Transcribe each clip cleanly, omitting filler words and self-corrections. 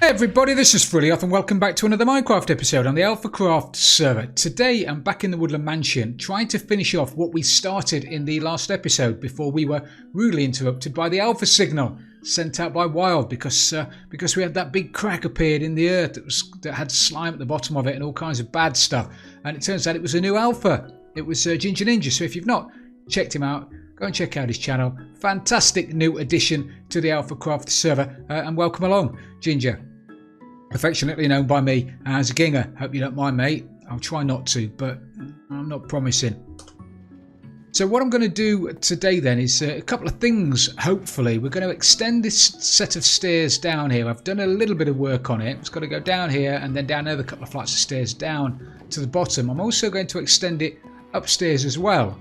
Hey everybody, this is Frilioth and welcome back to another Minecraft episode on the AlphaCraft server. Today I'm back in the Woodland mansion trying to finish off what we started in the last episode before we were rudely interrupted by the alpha signal sent out by Wild because we had that big crack appeared in the earth that had slime at the bottom of it and all kinds of bad stuff, and it turns out it was a new alpha. It was Ginger Ninja, so if you've not checked him out, go and check out his channel. Fantastic new addition to the AlphaCraft server, and welcome along, Ginger. Affectionately known by me as Ginger. Hope you don't mind, mate. I'll try not to, but I'm not promising. So what I'm going to do today then is a couple of things, hopefully. We're going to extend this set of stairs down here. I've done a little bit of work on it. It's got to go down here and then down another couple of flights of stairs down to the bottom. I'm also going to extend it upstairs as well.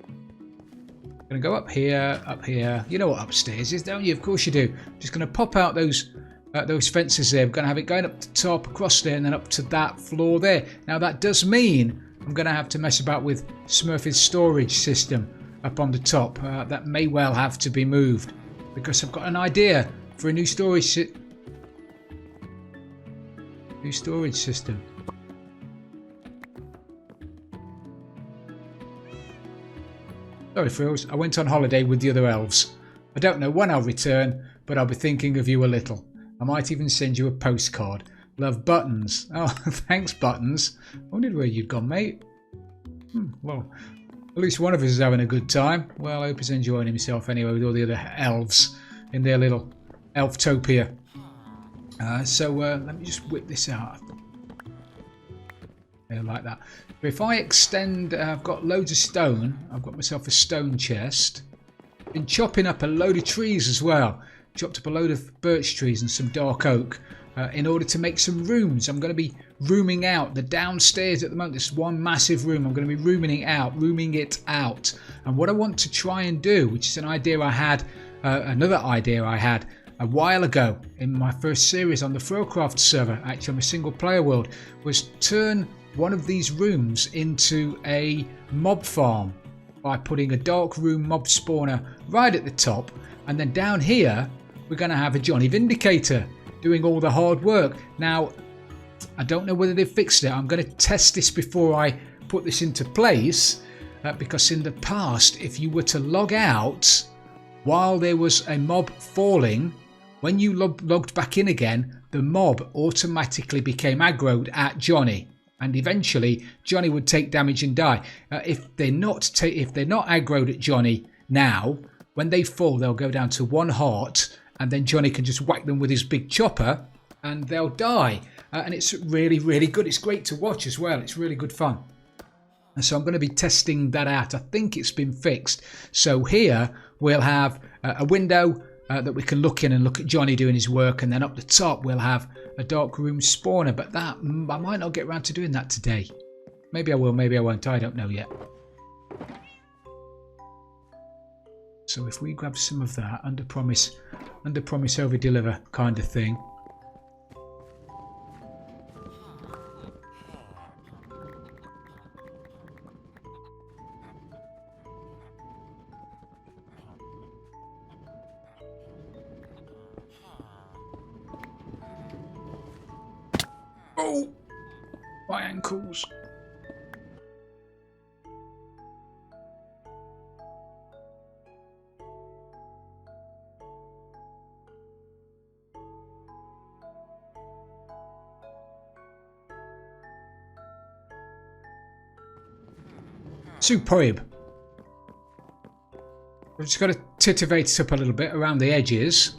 I'm going to go up here, up here. You know what upstairs is, don't you? Of course you do. I'm just going to pop out those fences there. We're going to have it going up the top, across there, and then up to that floor there. Now that does mean I'm going to have to mess about with Smurfy's storage system up on the top. That may well have to be moved because I've got an idea for a new storage system. Sorry, Frills, I went on holiday with the other elves. I don't know when I'll return, but I'll be thinking of you a little. I might even send you a postcard. Love, Buttons. Oh, thanks, Buttons. I wondered where you'd gone, mate. Well, at least one of us is having a good time. Well, I hope he's enjoying himself anyway with all the other elves in their little elftopia. So let me just whip this out. Yeah, like that. But if I extend, I've got loads of stone. I've got myself a stone chest. Been chopping up a load of trees as well. Chopped up a load of birch trees and some dark oak in order to make some rooms. I'm going to be rooming out the downstairs at the moment. This one massive room. I'm going to be rooming it out. And what I want to try and do, which is an idea I had, another idea I had a while ago in my first series on the AlphaCraft server, actually on a single player world, was turn one of these rooms into a mob farm by putting a dark room mob spawner right at the top, and then down here we're going to have a Johnny Vindicator doing all the hard work. Now, I don't know whether they've fixed it. I'm going to test this before I put this into place, because in the past, if you were to log out while there was a mob falling, when you logged back in again, the mob automatically became aggroed at Johnny, and eventually Johnny would take damage and die. If they're not aggroed at Johnny now, when they fall, they'll go down to 1 heart, and then Johnny can just whack them with his big chopper and they'll die. And it's really, really good. It's great to watch as well. It's really good fun. And so I'm going to be testing that out. I think it's been fixed. So here we'll have a window that we can look in and look at Johnny doing his work. And then up the top we'll have a dark room spawner. But that I might not get around to doing that today. Maybe I will, maybe I won't. I don't know yet. So if we grab some of that, under promise, over deliver kind of thing. Oh, my ankles. Superb. We've just got to titivate it up a little bit around the edges.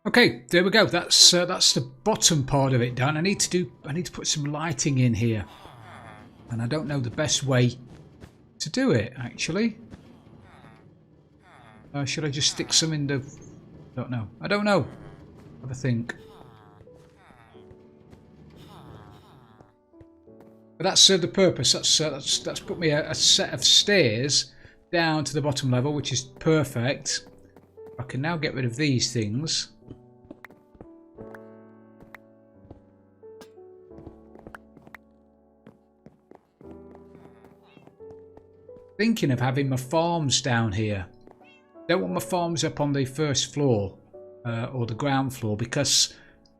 Okay, there we go. That's the bottom part of it done. I need to put some lighting in here, and I don't know the best way to do it actually. Should I just stick some in the? I don't know. Have a think. But that served the purpose. That's put me a set of stairs down to the bottom level, which is perfect. I can now get rid of these things. Thinking of having my farms down here. Don't want my farms up on the first floor or the ground floor because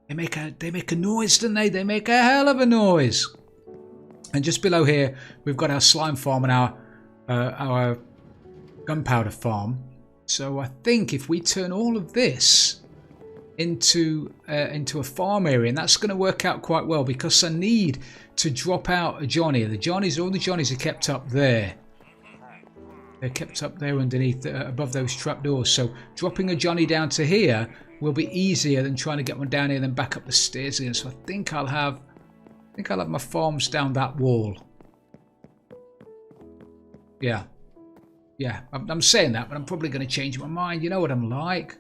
they make a noise, don't they? They make a hell of a noise. And just below here, we've got our slime farm and our gunpowder farm. So I think if we turn all of this into a farm area, and that's going to work out quite well because I need to drop out a Johnny. All the Johnnies are kept up there. They're kept up there underneath, above those trapdoors. So dropping a Johnny down to here will be easier than trying to get one down here and then back up the stairs again. So I think I'll have my farms down that wall. Yeah. I'm saying that, but I'm probably going to change my mind. You know what I'm like.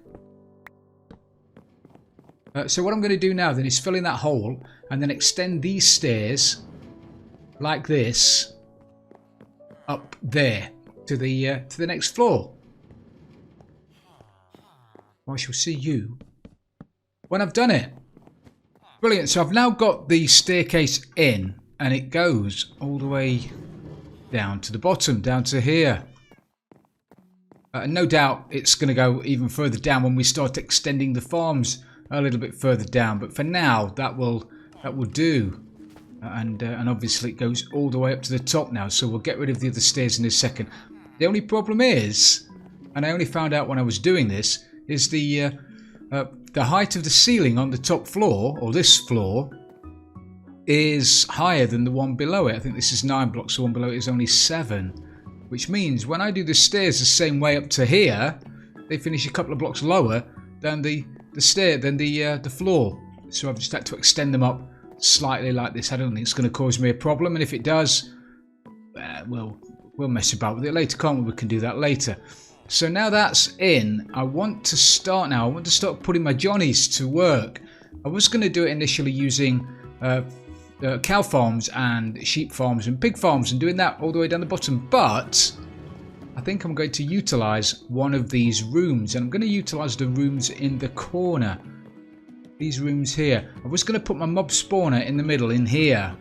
So what I'm going to do now then is fill in that hole and then extend these stairs like this up there. To the next floor. I shall see you when I've done it. Brilliant. So I've now got the staircase in, and it goes all the way down to the bottom, down to here. No doubt it's going to go even further down when we start extending the farms a little bit further down. But for now, that will do. And obviously it goes all the way up to the top now. So we'll get rid of the other stairs in a second. The only problem is, and I only found out when I was doing this, is the height of the ceiling on the top floor, or this floor, is higher than the one below it. I think this is 9 blocks, the one below it is only 7. Which means when I do the stairs the same way up to here, they finish a couple of blocks lower than the floor. So I've just had to extend them up slightly like this. I don't think it's going to cause me a problem, and if it does, we'll mess about with it later, can't we? We can do that later. So now that's in, I want to start putting my Johnnies to work. I was going to do it initially using cow farms and sheep farms and pig farms and doing that all the way down the bottom, but I think I'm going to utilize one of these rooms, and I'm going to utilize the rooms in the corner. These rooms here. I was going to put my mob spawner in the middle in here,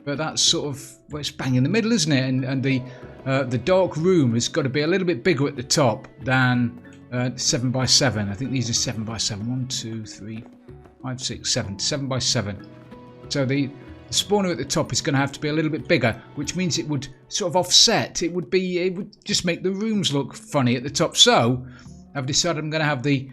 but that's sort of, well, it's bang in the middle, isn't it? And the dark room has got to be a little bit bigger at the top than 7 by 7. I think these are 7 by 7. 1, 2, 3, 5, 6, 7. 7 by 7. So the spawner at the top is going to have to be a little bit bigger, which means it would sort of offset. It would just make the rooms look funny at the top. So I've decided I'm going to have the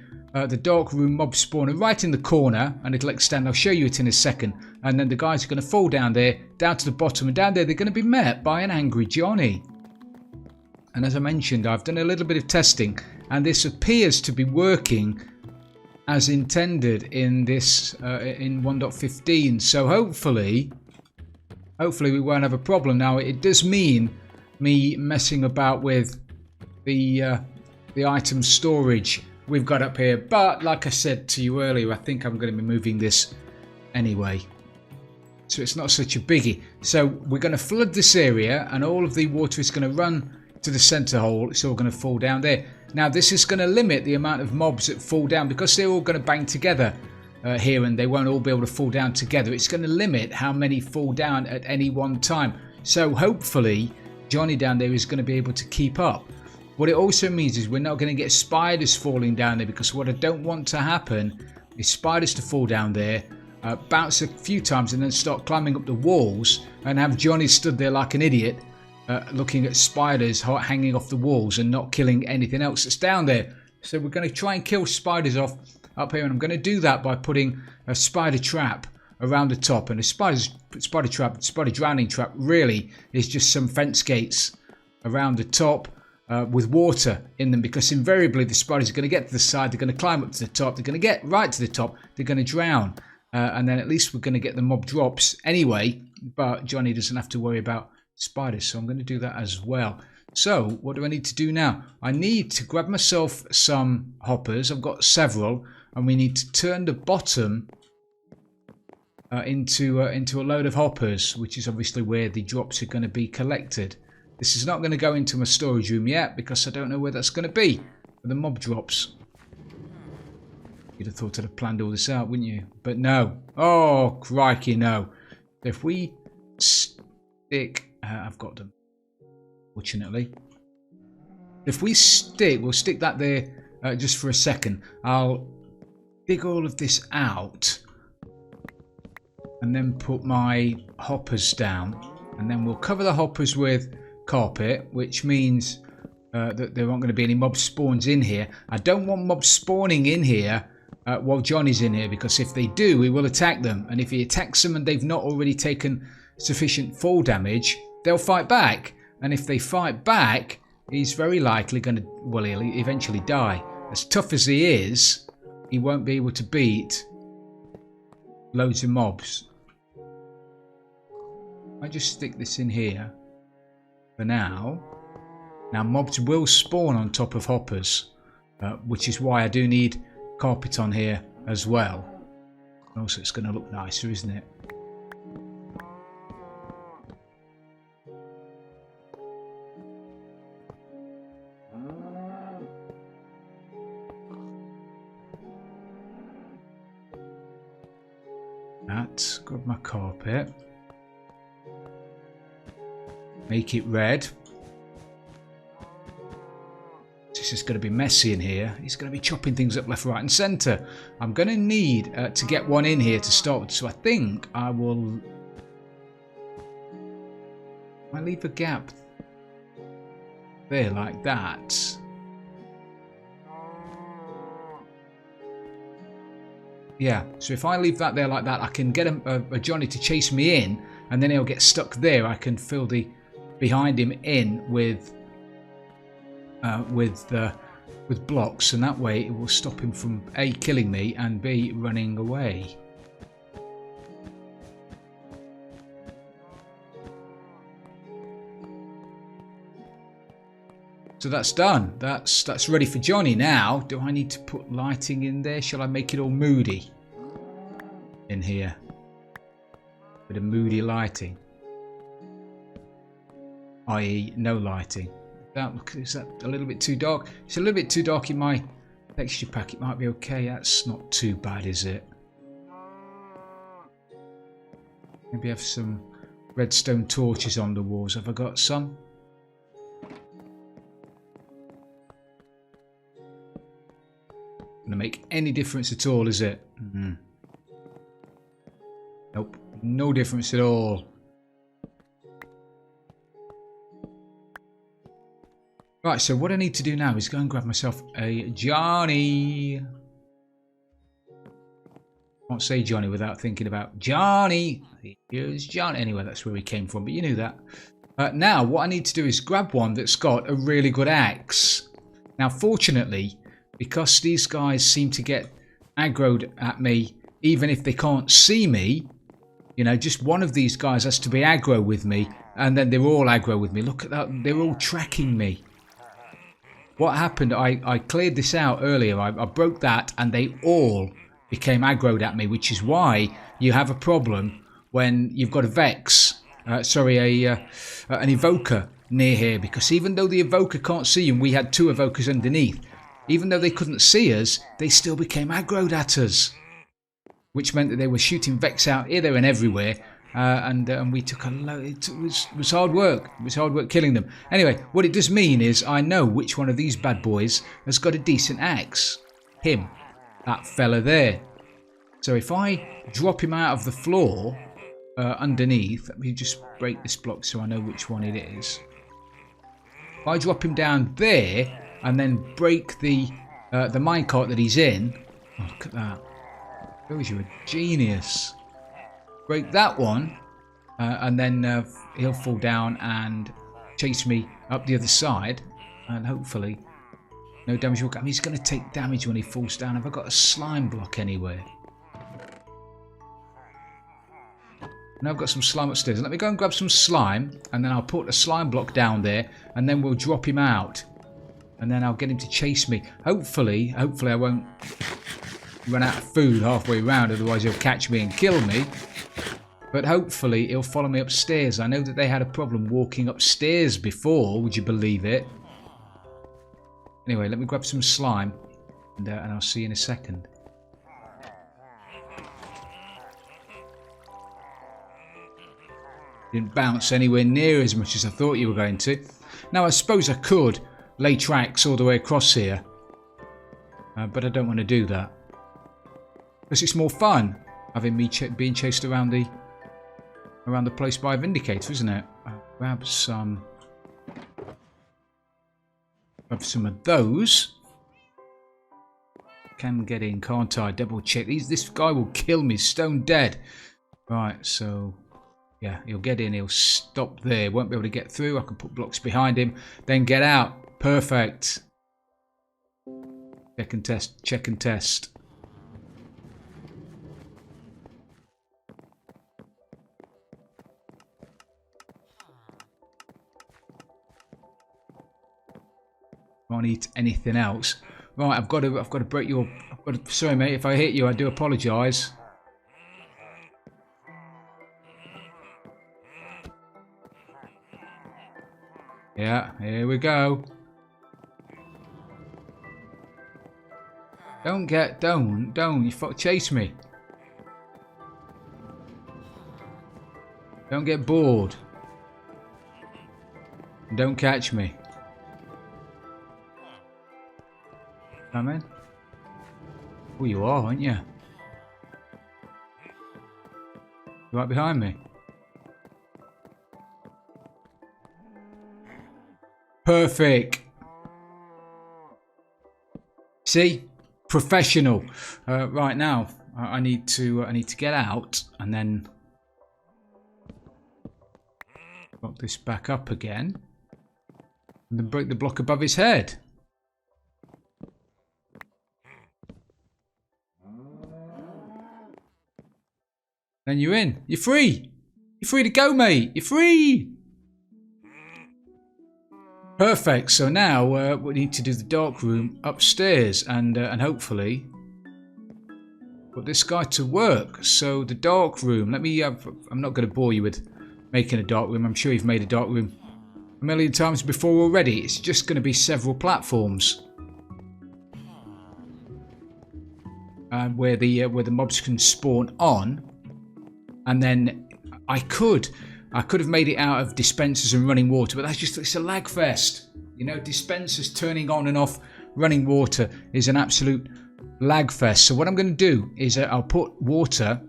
dark room mob spawner right in the corner, and it'll extend. I'll show you it in a second. And then the guys are going to fall down there, down to the bottom, and down there they're going to be met by an angry Johnny. And as I mentioned, I've done a little bit of testing, and this appears to be working as intended in this in 1.15. So hopefully we won't have a problem. Now it does mean me messing about with the item storage we've got up here, but like I said to you earlier, I think I'm going to be moving this anyway, so it's not such a biggie. So we're going to flood this area, and all of the water is going to run to the center hole. It's all going to fall down there. Now this is going to limit the amount of mobs that fall down, because they're all going to bang together here, and they won't all be able to fall down together. It's going to limit how many fall down at any one time. So hopefully Johnny down there is going to be able to keep up. What it also means is we're not going to get spiders falling down there, because what I don't want to happen is spiders to fall down there, bounce a few times, and then start climbing up the walls, and have Johnny stood there like an idiot looking at spiders hanging off the walls and not killing anything else that's down there. So we're going to try and kill spiders off up here, and I'm going to do that by putting a spider trap around the top. And a spider drowning trap really is just some fence gates around the top with water in them, because invariably the spiders are going to get to the side, they're going to climb up to the top, they're going to get right to the top, they're going to drown, and then at least we're going to get the mob drops anyway, but Johnny doesn't have to worry about spiders. So I'm going to do that as well. So what do I need to do now? I need to grab myself some hoppers. I've got several, and we need to turn the bottom into a load of hoppers, which is obviously where the drops are going to be collected. This is not going to go into my storage room yet because I don't know where that's going to be for the mob drops. You'd have thought I'd have planned all this out, wouldn't you? But no. Oh, crikey, no. If we stick... I've got them, fortunately. If we stick... We'll stick that there just for a second. I'll dig all of this out and then put my hoppers down. And then we'll cover the hoppers with carpet, which means that there aren't going to be any mob spawns in here. I don't want mobs spawning in here while Johnny's in here, because if they do, he will attack them. And if he attacks them and they've not already taken sufficient fall damage, they'll fight back. And if they fight back, he's very likely going to, well, he'll eventually die. As tough as he is, he won't be able to beat loads of mobs. I just stick this in here for now. Now mobs will spawn on top of hoppers, which is why I do need carpet on here as well. Also, it's going to look nicer, isn't it? Grab my carpet, make it red. This is going to be messy in here. He's going to be chopping things up left, right and centre. I'm going to need to get one in here to start with, so I think I will leave a gap there like that. Yeah, so if I leave that there like that, I can get a Johnny to chase me in, and then he'll get stuck there. I can fill the behind him in with blocks, and that way it will stop him from A, killing me, and B, running away. So that's done. That's ready for Johnny now. Do I need to put lighting in there? Shall I make it all moody in here? Bit of moody lighting, i.e. no lighting. Is that a little bit too dark? It's a little bit too dark in my texture pack. It might be okay. That's not too bad, is it? Maybe have some redstone torches on the walls. Have I got some? Gonna make any difference at all, is it? Nope, no difference at all. Right, so what I need to do now is go and grab myself a Johnny. Can't say Johnny without thinking about Johnny. Here's Johnny. Anyway, that's where he came from, but you knew that. Now, what I need to do is grab one that's got a really good axe. Now, fortunately, because these guys seem to get aggroed at me even if they can't see me, you know, just one of these guys has to be aggro with me, and then they're all aggro with me. Look at that, they're all tracking me. What happened, I cleared this out earlier, I broke that, and they all became aggroed at me, which is why you have a problem when you've got a Vex, an Evoker near here, because even though the Evoker can't see you, and we had two Evokers underneath, even though they couldn't see us, they still became aggroed at us, which meant that they were shooting Vex out here, there and everywhere, and we took a load. It was hard work. It was hard work killing them. Anyway, what it does mean is I know which one of these bad boys has got a decent axe. Him, that fella there. So if I drop him out of the floor underneath, let me just break this block so I know which one it is. If I drop him down there and then break the minecart that he's in, oh, look at that. Shows you a genius. Break that one, and then he'll fall down and chase me up the other side, and hopefully no damage will come. He's going to take damage when he falls down. Have I got a slime block anywhere? No, I've got some slime upstairs. Let me go and grab some slime, and then I'll put a slime block down there, and then we'll drop him out, and then I'll get him to chase me. Hopefully I won't run out of food halfway round, otherwise he'll catch me and kill me. But hopefully he'll follow me upstairs. I know that they had a problem walking upstairs before, would you believe it? Anyway, let me grab some slime and I'll see you in a second. Didn't bounce anywhere near as much as I thought you were going to. Now I suppose I could lay tracks all the way across here, but I don't want to do that because it's more fun having me being chased around the place by a Vindicator, isn't it? I'll grab some of those. Can get in, can't I? Double check. This guy will kill me, stone dead. Right, so yeah, he'll get in, he'll stop there, won't be able to get through. I can put blocks behind him, then get out. Perfect. Check and test, check and test. Can't eat anything else. Right, I've got to break your. Sorry, mate. If I hit you, I do apologise. Yeah, here we go. Don't. You chase me. Don't get bored. Don't catch me. Come in. Oh, you are, aren't you? Right behind me. Perfect. See, professional. Right now, I need to get out and then lock this back up again, and then break the block above his head. Then you're in. You're free. You're free to go, mate. You're free. Perfect. So now we need to do the dark room upstairs and hopefully put this guy to work. So the dark room. Let me. I'm not going to bore you with making a dark room. I'm sure you've made a dark room a million times before already. It's just going to be several platforms where the mobs can spawn on. And then I could have made it out of dispensers and running water, but it's a lag fest. You know, dispensers turning on and off running water is an absolute lag fest. So what I'm going to do is I'll put water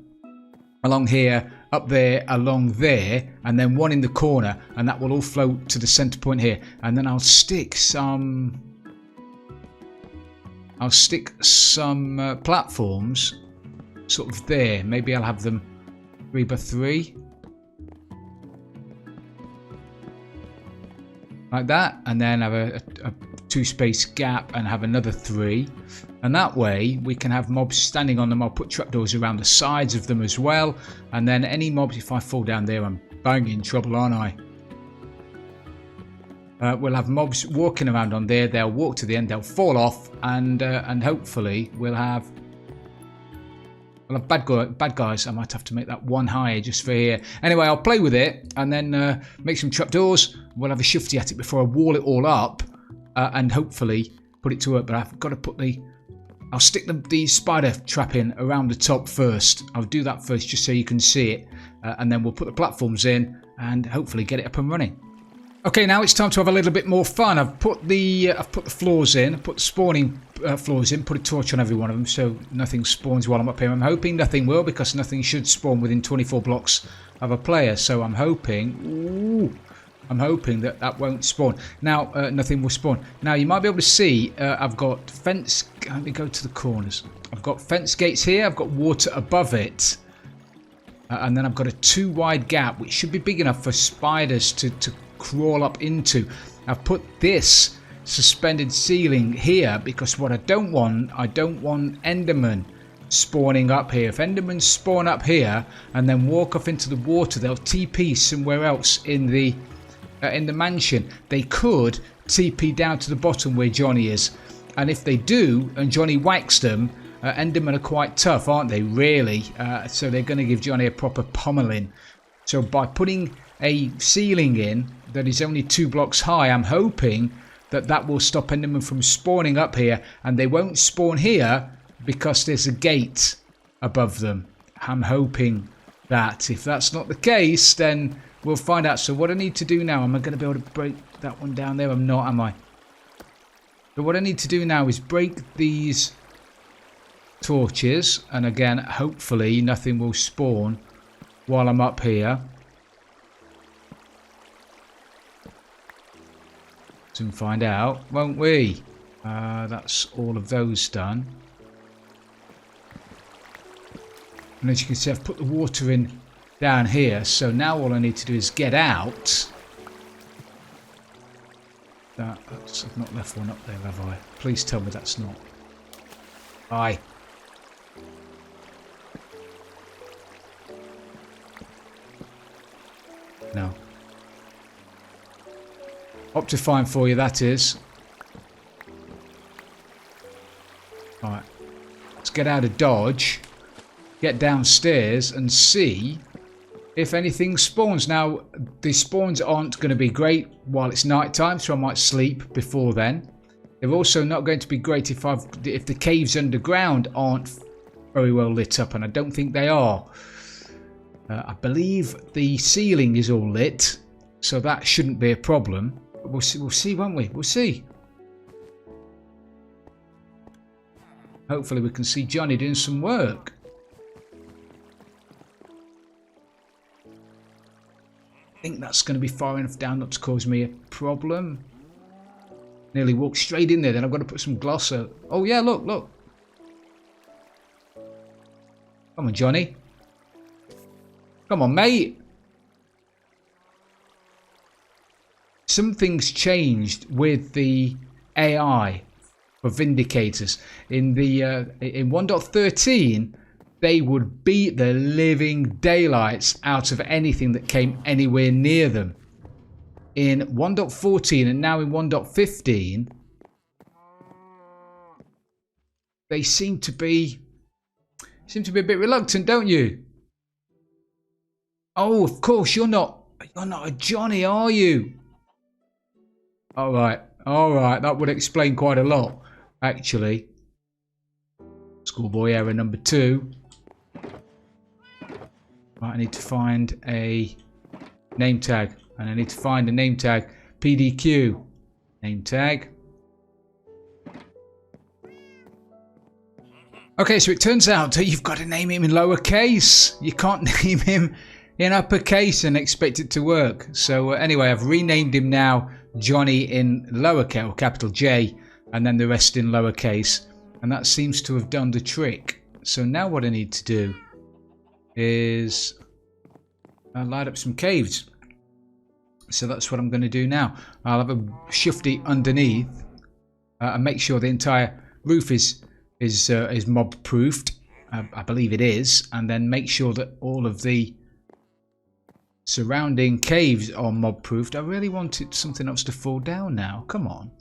along here, up there, along there, and then one in the corner, and that will all flow to the center point here. And then I'll stick some platforms sort of there. Maybe I'll have them 3 by 3 like that, and then have a 2-space gap and have another 3, and that way we can have mobs standing on them. I'll put trapdoors around the sides of them as well, and then any mobs, if I fall down there, I'm bang in trouble, aren't I? We'll have mobs walking around on there. They'll walk to the end, they'll fall off, and hopefully we'll have bad guys. I might have to make that one higher just for here. Anyway, I'll play with it and then make some trapdoors. We'll have a shifty at it before I wall it all up and hopefully put it to work. But I've got to put I'll stick the spider trap in around the top first. I'll do that first just so you can see it, and then we'll put the platforms in and hopefully get it up and running. Okay, now it's time to have a little bit more fun. I've put the floors in, I've put the spawning floors in, put a torch on every one of them so nothing spawns while I'm up here. I'm hoping nothing will, because nothing should spawn within 24 blocks of a player. So I'm hoping that won't spawn. Now nothing will spawn. Now you might be able to see I've got fence. Let me go to the corners. I've got fence gates here. I've got water above it. And then I've got a 2 wide gap, which should be big enough for spiders to crawl up into. I've put this suspended ceiling here because what I don't want Endermen spawning up here. If Endermen spawn up here and then walk off into the water, they'll TP somewhere else in the mansion. They could TP down to the bottom where Johnny is, and if they do and Johnny whacks them, Endermen are quite tough, aren't they, really? So they're going to give Johnny a proper pommeling. So by putting a ceiling in that is only 2 blocks high, I'm hoping that that will stop Endermen from spawning up here. And they won't spawn here because there's a gate above them. I'm hoping that. If that's not the case, then we'll find out. So what I need to do now, am I going to be able to break that one down there? I'm not, am I? But what I need to do now is break these torches. And again, hopefully nothing will spawn while I'm up here. Soon find out, won't we? That's all of those done. And as you can see, I've put the water in down here. So now all I need to do is get out. I've not left one up there, have I? Please tell me that's not. Aye. No. Optifine for you, that is. Alright. Let's get out of Dodge. Get downstairs and see if anything spawns. Now, the spawns aren't going to be great while it's night time, so I might sleep before then. They're also not going to be great if the caves underground aren't very well lit up, and I don't think they are. I believe the ceiling is all lit, so that shouldn't be a problem. But we'll see, won't we? We'll see. Hopefully we can see Johnny doing some work. I think that's going to be far enough down not to cause me a problem. Nearly walked straight in there, then I've got to put some gloss out. Oh yeah, look, look. Come on, Johnny. Come on, mate. Something's changed with the AI for Vindicators. In 1.13, they would beat the living daylights out of anything that came anywhere near them. In 1.14 and now in 1.15, they seem to be a bit reluctant, don't you? Oh, of course, you're not a Johnny, are you? All right, that would explain quite a lot, actually. Schoolboy error number 2. Right, I need to find a name tag, and I need to find a name tag. PDQ name tag. Okay, so it turns out that you've got to name him in lowercase. You can't name him in uppercase and expect it to work. So anyway, I've renamed him now Johnny in lowercase, or capital J, and then the rest in lowercase, and that seems to have done the trick. So now what I need to do is light up some caves. So that's what I'm going to do now. I'll have a shifty underneath and make sure the entire roof is mob proofed. I believe it is, and then make sure that all of the surrounding caves are mob proofed. I really wanted something else to fall down now. Come on.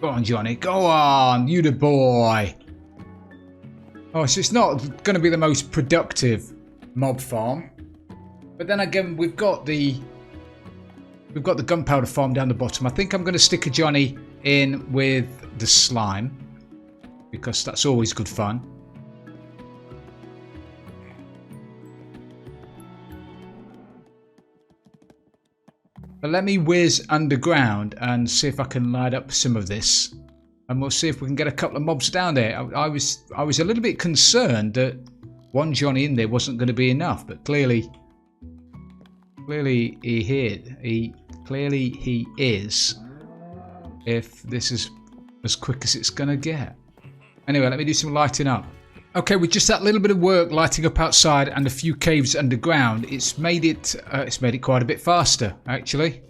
Go on, Johnny. Go on. You the boy. Oh, so it's not going to be the most productive mob farm. But then again, we've got the gunpowder farm down the bottom. I think I'm going to stick a Johnny in with the slime, because that's always good fun. But let me whiz underground and see if I can light up some of this, and we'll see if we can get a couple of mobs down there. I was a little bit concerned that one Johnny in there wasn't going to be enough, but clearly he is. If this is as quick as it's going to get. Anyway, let me do some lighting up. Okay, with just that little bit of work lighting up outside and a few caves underground, it's made it quite a bit faster, actually.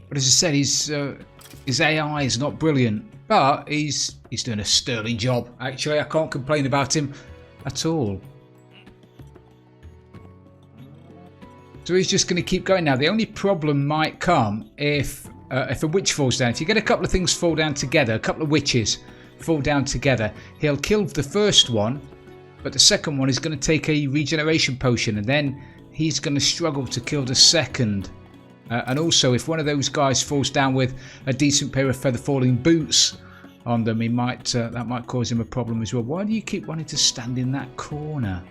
But as I said, his AI is not brilliant, but he's doing a sterling job. Actually, I can't complain about him at all. So he's just going to keep going now. The only problem might come if a witch falls down. If you get a couple of things fall down together, a couple of witches fall down together, he'll kill the first one, but the second one is going to take a regeneration potion, and then he's going to struggle to kill the second. And also, if one of those guys falls down with a decent pair of feather falling boots on them, he might that might cause him a problem as well. Why do you keep wanting to stand in that corner?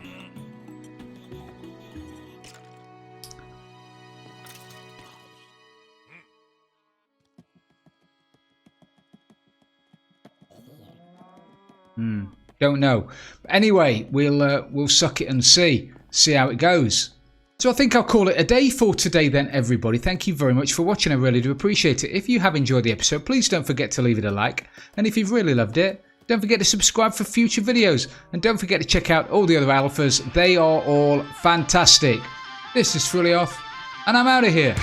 Don't know. Anyway, we'll suck it and see how it goes. So I think I'll call it a day for today then, everybody. Thank you very much for watching. I really do appreciate it. If you have enjoyed the episode, please don't forget to leave it a like. And if you've really loved it, don't forget to subscribe for future videos. And don't forget to check out all the other alphas. They are all fantastic. This is Frilioth, and I'm out of here.